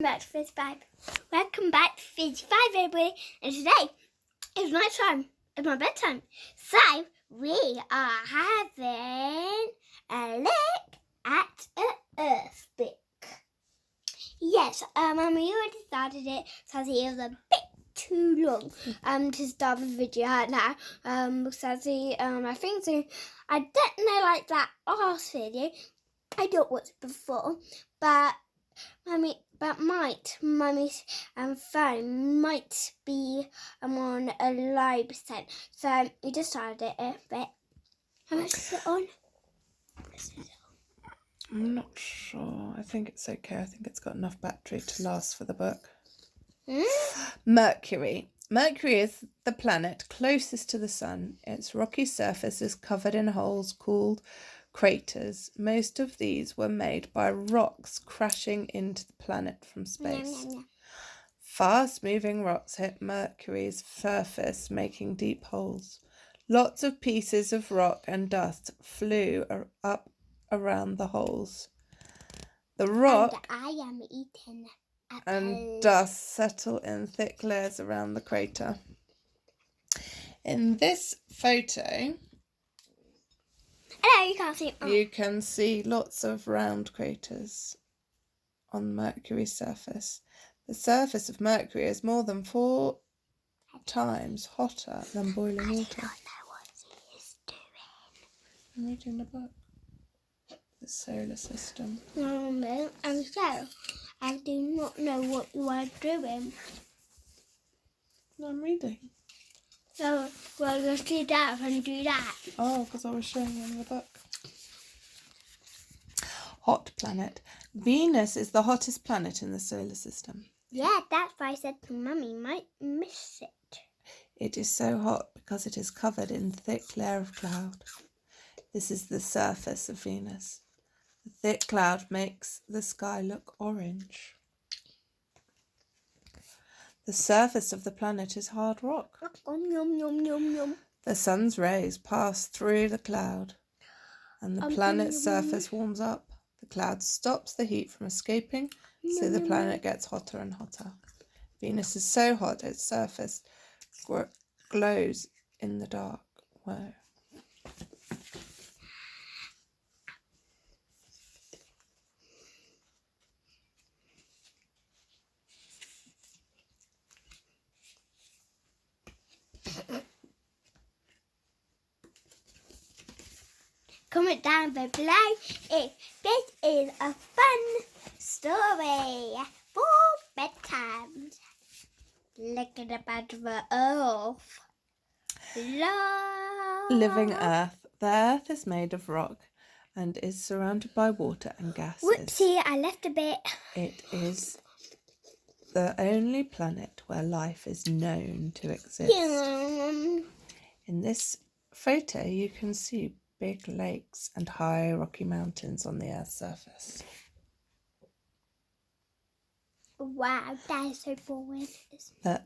Back to Fizzy 5. Welcome back to Fizzy 5, everybody. And today is my time. It's my bedtime. So we are having a look at an earth book. Yes, we already started it, so it was a bit too long to start the video now. Because I think so. I don't know like that last video. I don't watch it before, but Mummy's phone might be on a low percent. So we just started it a bit. How much is it on? I'm not sure. I think it's okay. I think it's got enough battery to last for the book. Mercury. Mercury is the planet closest to the sun. Its rocky surface is covered in holes called craters. Most of these were made by rocks crashing into the planet from space. Fast-moving rocks hit Mercury's surface, making deep holes. Lots of pieces of rock and dust flew up around the holes. The rock and I am eating and dust settle in thick layers around the crater. In this photo, hello, you can't see. You can see lots of round craters on Mercury's surface. The surface of Mercury is more than 4 times hotter than boiling water. I don't know what he is doing. I'm reading the book. The solar system. I'm so I do not know what you are doing. No, I'm reading. So we'll just do that and do that. Oh, because I was showing you in the book. Hot planet. Venus is the hottest planet in the solar system. Yeah, that's why I said to Mummy might miss it. It is so hot because it is covered in thick layer of cloud. This is the surface of Venus. The thick cloud makes the sky look orange. The surface of the planet is hard rock. The sun's rays pass through the cloud, and the planet's surface warms up. The cloud stops the heat from escaping, so the planet gets hotter and hotter. Venus is so hot its surface glows in the dark. Whoa. Comment down below if this is a fun story for bedtime. Looking about the earth. Living Earth. The Earth is made of rock and is surrounded by water and gases. Whoopsie, I left a bit. It is the only planet where life is known to exist. In this photo, you can see big lakes and high rocky mountains on the Earth's surface. Wow, that is so boring. The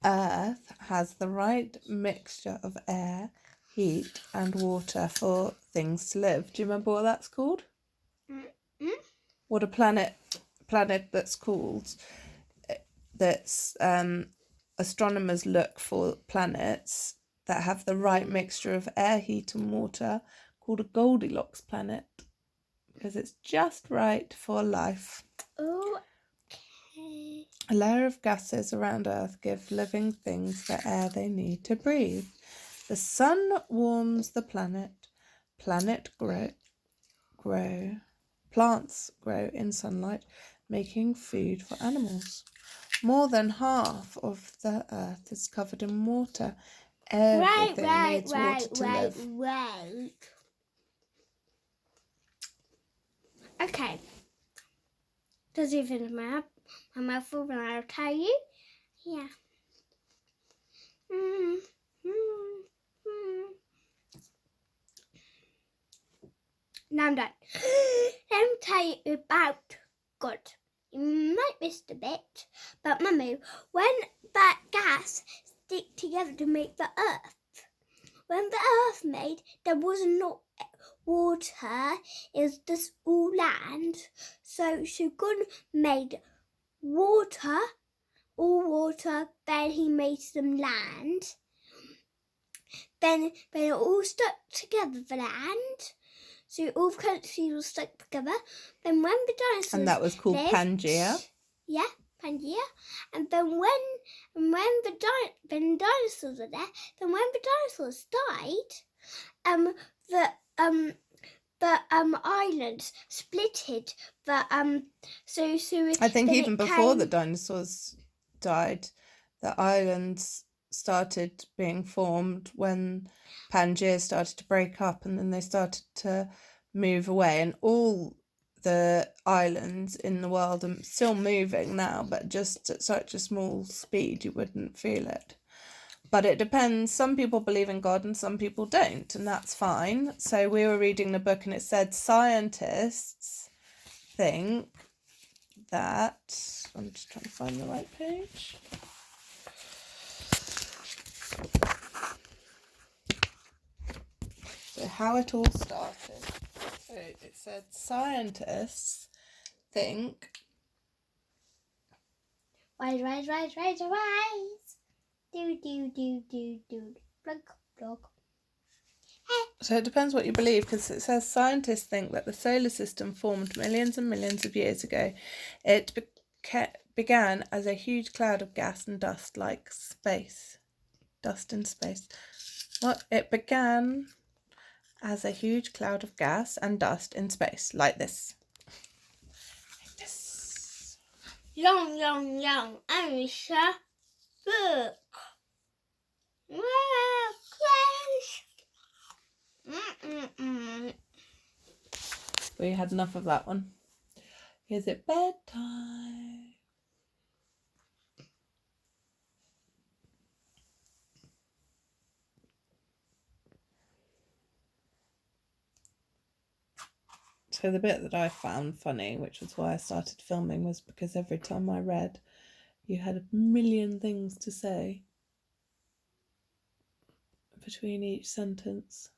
Earth has the right mixture of air, heat and water for things to live. Do you remember what that's called? What a planet that's called? That's astronomers look for planets that have the right mixture of air, heat and water, called a Goldilocks planet, because it's just right for life. Okay. A layer of gases around Earth give living things the air they need to breathe. The sun warms the planet. Plants grow in sunlight, making food for animals. More than half of the Earth is covered in water. Everything needs water to live. Okay. Does it finish my mouth full when I'll tell you? Yeah. Now I'm done. Let me tell you about God. You might miss a bit, but Mummy, when that gas stick together to make the Earth, when the Earth made, there was not water, it was just all land. So God made water, all water. Then he made some land. Then it all stuck together, the land. So all the countries were stuck together. Then when the dinosaurs And that was called lived, Pangea. Yeah, Pangea. And then when the dinosaurs were there, then when the dinosaurs died, the islands splitted. I think even before the dinosaurs died, the islands started being formed when Pangaea started to break up, and then they started to move away, and all the islands in the world are still moving now, but just at such a small speed you wouldn't feel it. But it depends. Some people believe in God and some people don't, and that's fine. So we were reading the book and it said scientists think that, I'm just trying to find the right page. So how it all started. So it said scientists think. Rise. Do. Plug. So it depends what you believe, because it says scientists think that the solar system formed millions and millions of years ago. It began as a huge cloud of gas and dust, like space. Dust in space. What? It began as a huge cloud of gas and dust in space, like this. Like this. Long. Aisha, book. Wow, close. We had enough of that one. Is it bedtime? So the bit that I found funny, which was why I started filming, was because every time I read, you had a million things to say between each sentence.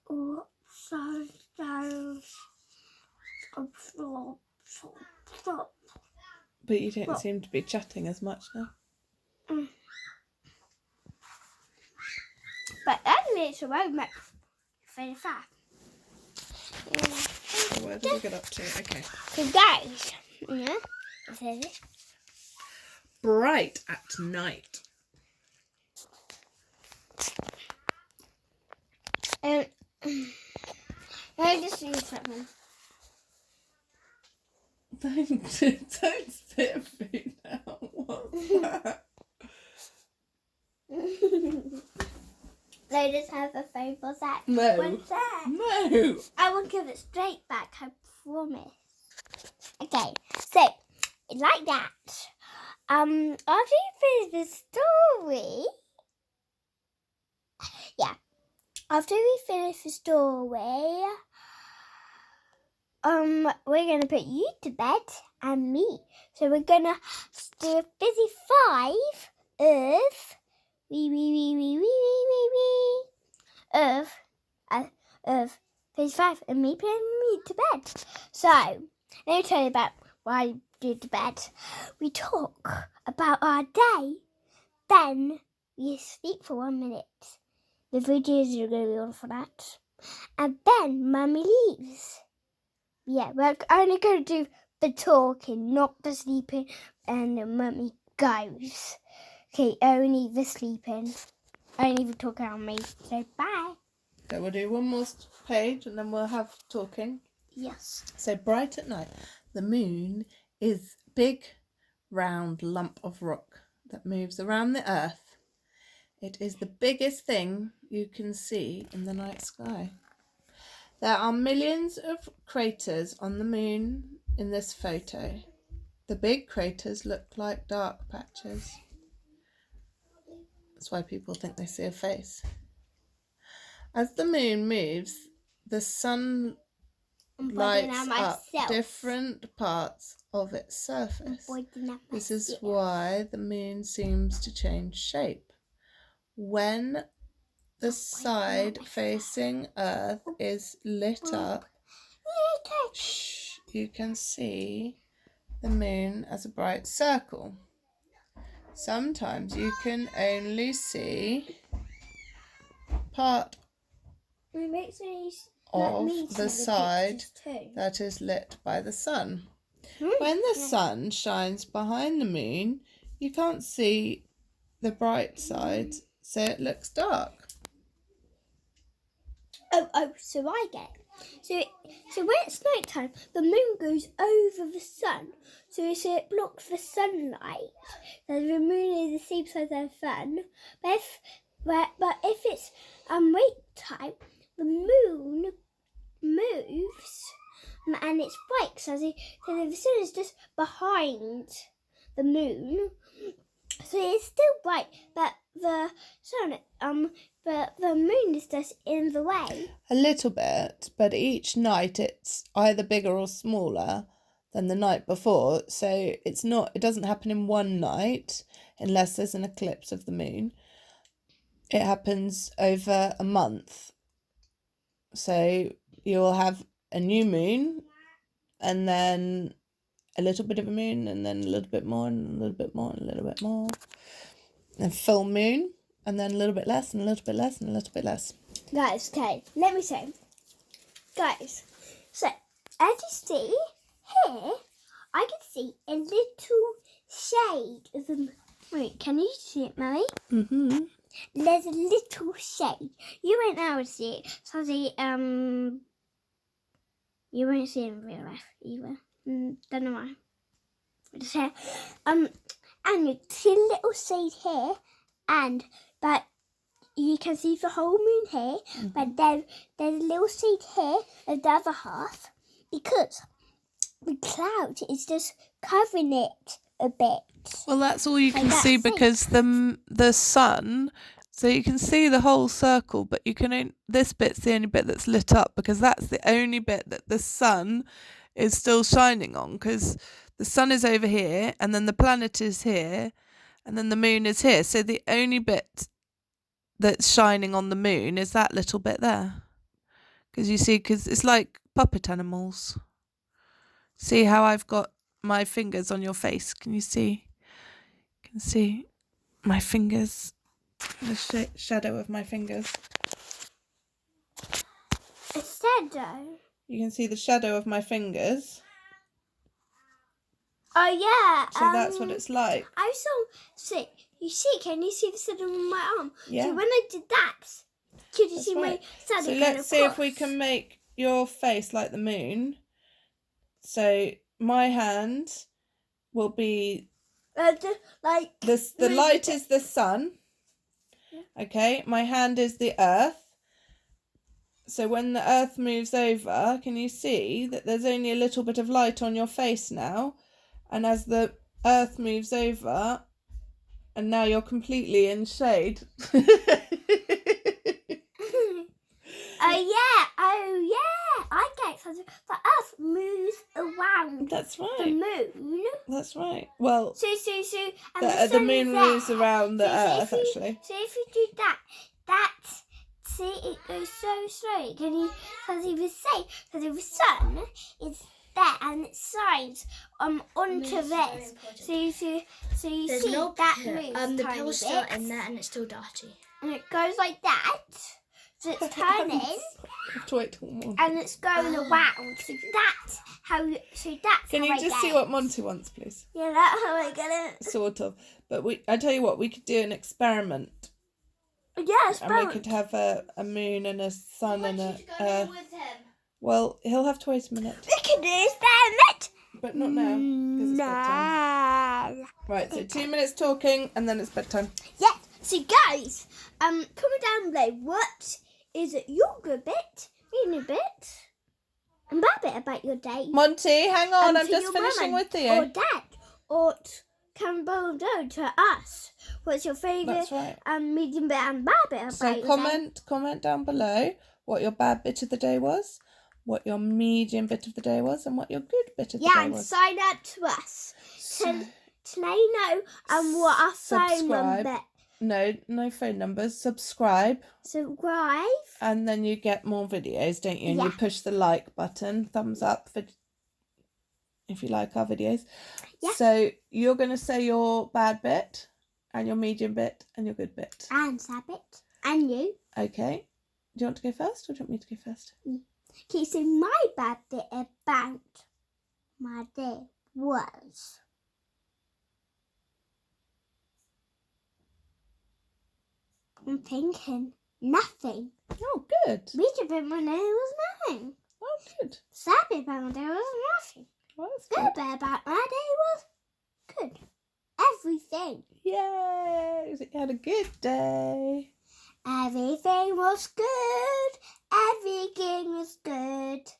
But you don't seem to be chatting as much now. But anyway, it's a roadmap. 35. So where did we get up to? Okay. So guys, yeah, Bright at night. let me just use something. Don't spit at me now. What's that? They just have a phone for that. No. What's that? No. I will give it straight back, I promise. Okay, so like that. After you finish the story, after we finish the story, we're gonna put you to bed and me. So we're gonna do a Fizzy 5 of of Fizzy 5 and me putting me to bed. So let me tell you about why I did to bed. We talk about our day, then we sleep for 1 minute. The videos are going to be on for that. And then Mummy leaves. Yeah, we're only going to do the talking, not the sleeping, and Mummy goes. Okay, only the sleeping. Only the talking on me. So bye. So we'll do one more page and then we'll have talking. Yes. So bright at night. The moon is a big round lump of rock that moves around the earth. It is the biggest thing you can see in the night sky. There are millions of craters on the moon in this photo. The big craters look like dark patches. That's why people think they see a face. As the moon moves, the sun lights up different parts of its surface. This is why the moon seems to change shape. When the side facing Earth is lit up, you can see the moon as a bright circle. Sometimes you can only see part of the side that is lit by the sun. When the sun shines behind the moon, you can't see the bright side, so it looks dark. So I get it. So when it's night time, the moon goes over the sun, so it blocks the sunlight. So the moon is the same size as the sun. But if it's wait time, the moon moves and it's bright. So the sun is just behind the moon, so it's still bright, but the sun but the moon is just in the way. A little bit, but each night it's either bigger or smaller than the night before. So it doesn't happen in one night unless there's an eclipse of the moon. It happens over a month. So you'll have a new moon and then a little bit of a moon and then a little bit more and a little bit more and a little bit more. And full moon. And then a little bit less, and a little bit less, and a little bit less. Guys, okay, let me say. Guys, so as you see here, I can see a little shade of the moon. Can you see it, Mary? Mm-hmm. There's a little shade. You won't now see it. So you won't see it in real life either. Don't know why. Just here. And you see a little shade here, but you can see the whole moon here, but there's a little shade here at the other half because the cloud is just covering it a bit. Well, that's all you can see because the sun. So you can see the whole circle, but this bit's the only bit that's lit up because that's the only bit that the sun is still shining on, because the sun is over here and then the planet is here and then the moon is here. So the only bit that's shining on the moon is that little bit there. Because it's like puppet animals. See how I've got my fingers on your face? Can you see? You can see my fingers, the shadow of my fingers. A shadow? You can see the shadow of my fingers. Oh yeah. So that's what it's like. I saw. Can you see the shadow on my arm? Yeah. So when I did that, could you see my shadow? So let's see if we can make your face like the moon. So my hand will be the light is the sun. Okay, my hand is the earth. So when the earth moves over, can you see that there's only a little bit of light on your face now? And as the earth moves over, and now you're completely in shade. Oh yeah, I get it. The earth moves around. That's right. The moon. That's right. Well, and the moon moves around the earth, actually. So if you do that, see, it goes so slowly. Can you? Because the sun is there and it shines onto this. So you see that moves the tiny pill's still in there and it's still dirty. And it goes like that. So it's turning, and it's going around. So that's how. Can you just see what Monty wants, please? Yeah, that's how I get it. Sort of, but I tell you what, we could do an experiment. Yes, and we could have a moon and a sun and a. Well, he'll have to wait a minute. We can do experiment. But not now, because it's bedtime. Right, so 2 minutes talking, and then it's bedtime. Yeah. So guys, comment down below what is your good bit, your bit, and bad bit about your day. Monty, hang on, I'm just finishing with you. Or dad, or comment below to us. What's your favourite medium bit and bad bit about your day? So comment down below what your bad bit of the day was, what your medium bit of the day was, and what your good bit of the day was. Yeah, and sign up to us to let you know what our phone number. No phone numbers. Subscribe. And then you get more videos, don't you? And you push the like button, thumbs up for if you like our videos. Yeah. So you're going to say your bad bit and your medium bit and your good bit. And Sabbath. And you. Okay. Do you want to go first or do you want me to go first? Okay, so my bad bit about my day was I'm thinking nothing. Oh, good. Medium bit my day was nothing. Oh, good. Sabbath about my day was nothing. Well, that's Good good. bit about my day was good. Everything. Yay! So you had a good day. Everything was good. Everything was good.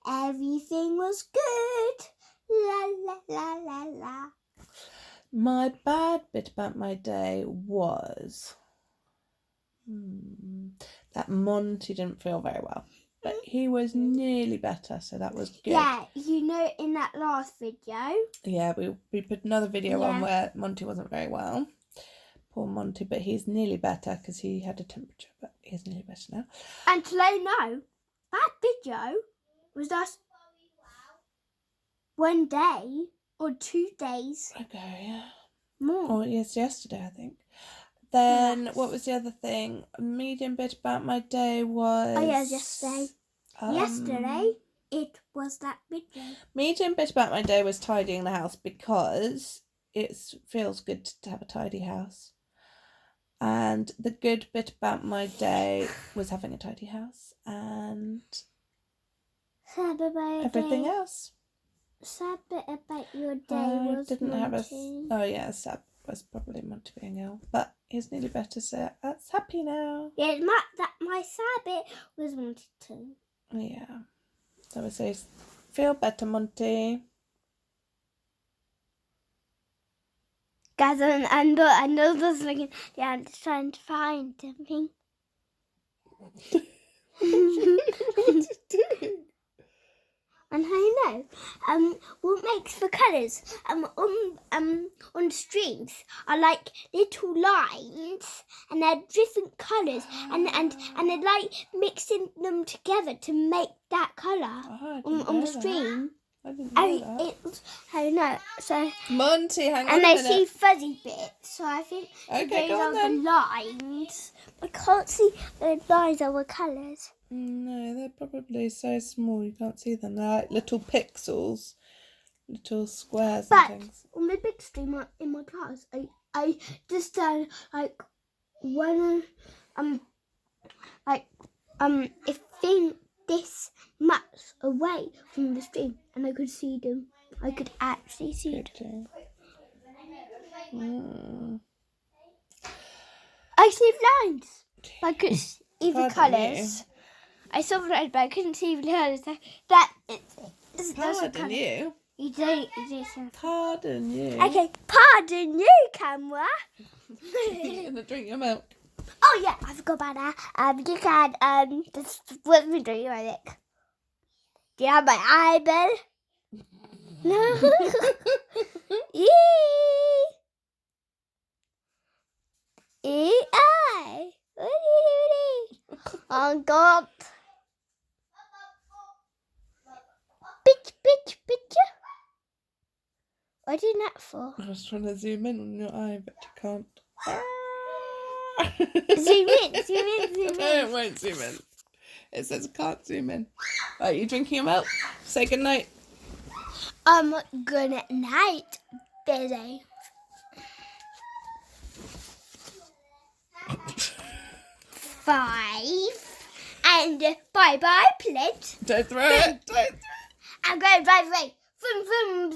Everything was good. La la la la la. My bad bit about my day was that Monty didn't feel very well. But he was nearly better, so that was good. Yeah, you know, in that last video. Yeah, we put another video on Yeah. where Monty wasn't very well. Poor Monty, but he's nearly better because he had a temperature, but he's nearly better now. And to let you know, that video was just 1 day or 2 days Okay, yeah. more. Oh, yes, yesterday, I think. Then, Yes. what was the other thing? A medium bit about my day was... Oh, yeah, yesterday. Yesterday, it was that video. Medium bit about my day was tidying the house because it feels good to have a tidy house. And the good bit about my day was having a tidy house and everything else. Sad bit about your day I was didn't have a... Monty. Oh, yeah, sad was probably Monty being ill. But he's nearly better, so that's happy now. Yeah, my sad bit was Monty too. Yeah. So I would say, feel better, Monty. Guys, and just looking down, just trying to find something. What are you doing? And I know, what makes the colours on the strings are like little lines, and they're different colours, and they're like mixing them together to make that colour on the string. I didn't know that. I know. So Monty, hang on and a I minute. see fuzzy bits, so I think Okay, those go on are then. the lines. I can't see the lines are the colours. No, they're probably so small you can't see them. They're like little pixels, little squares But and things. on the big screen in my class, I just done like one if thing this much away from the screen, and I could see them. I could actually see Good them. job. I see the lines. I could see the Pardon colours. I saw the lines, but I couldn't see the colours. That it's Pardon you. You do so. Pardon you. Okay, pardon you, camera. You're gonna drink your milk. Oh yeah, I forgot about that. You can just let me do your lick. Do you have my eyeball? No. Yee. E-I. Oh God. Bitch. What are you doing that for? I was trying to zoom in on your eye, but you can't. Zoom in. No, it won't zoom in. It says can't zoom in. Right, you drinking your milk? Say good night. Good night, Fizzy. 5 and bye, pledge. Don't throw it. Don't throw it. I'm going bye. Vroom.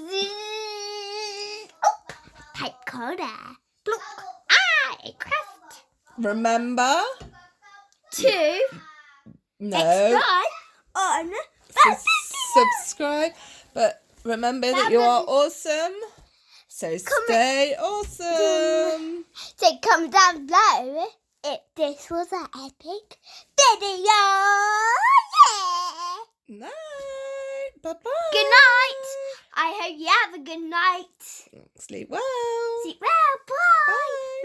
Oh, type coda. Block. Craft. Remember? To No. on Subscribe. But remember that you are awesome. So stay awesome. So comment down below if this was an epic video. Yeah. Night. Bye-bye. Good night. I hope you have a good night. Sleep well. Sleep well. Bye. Bye.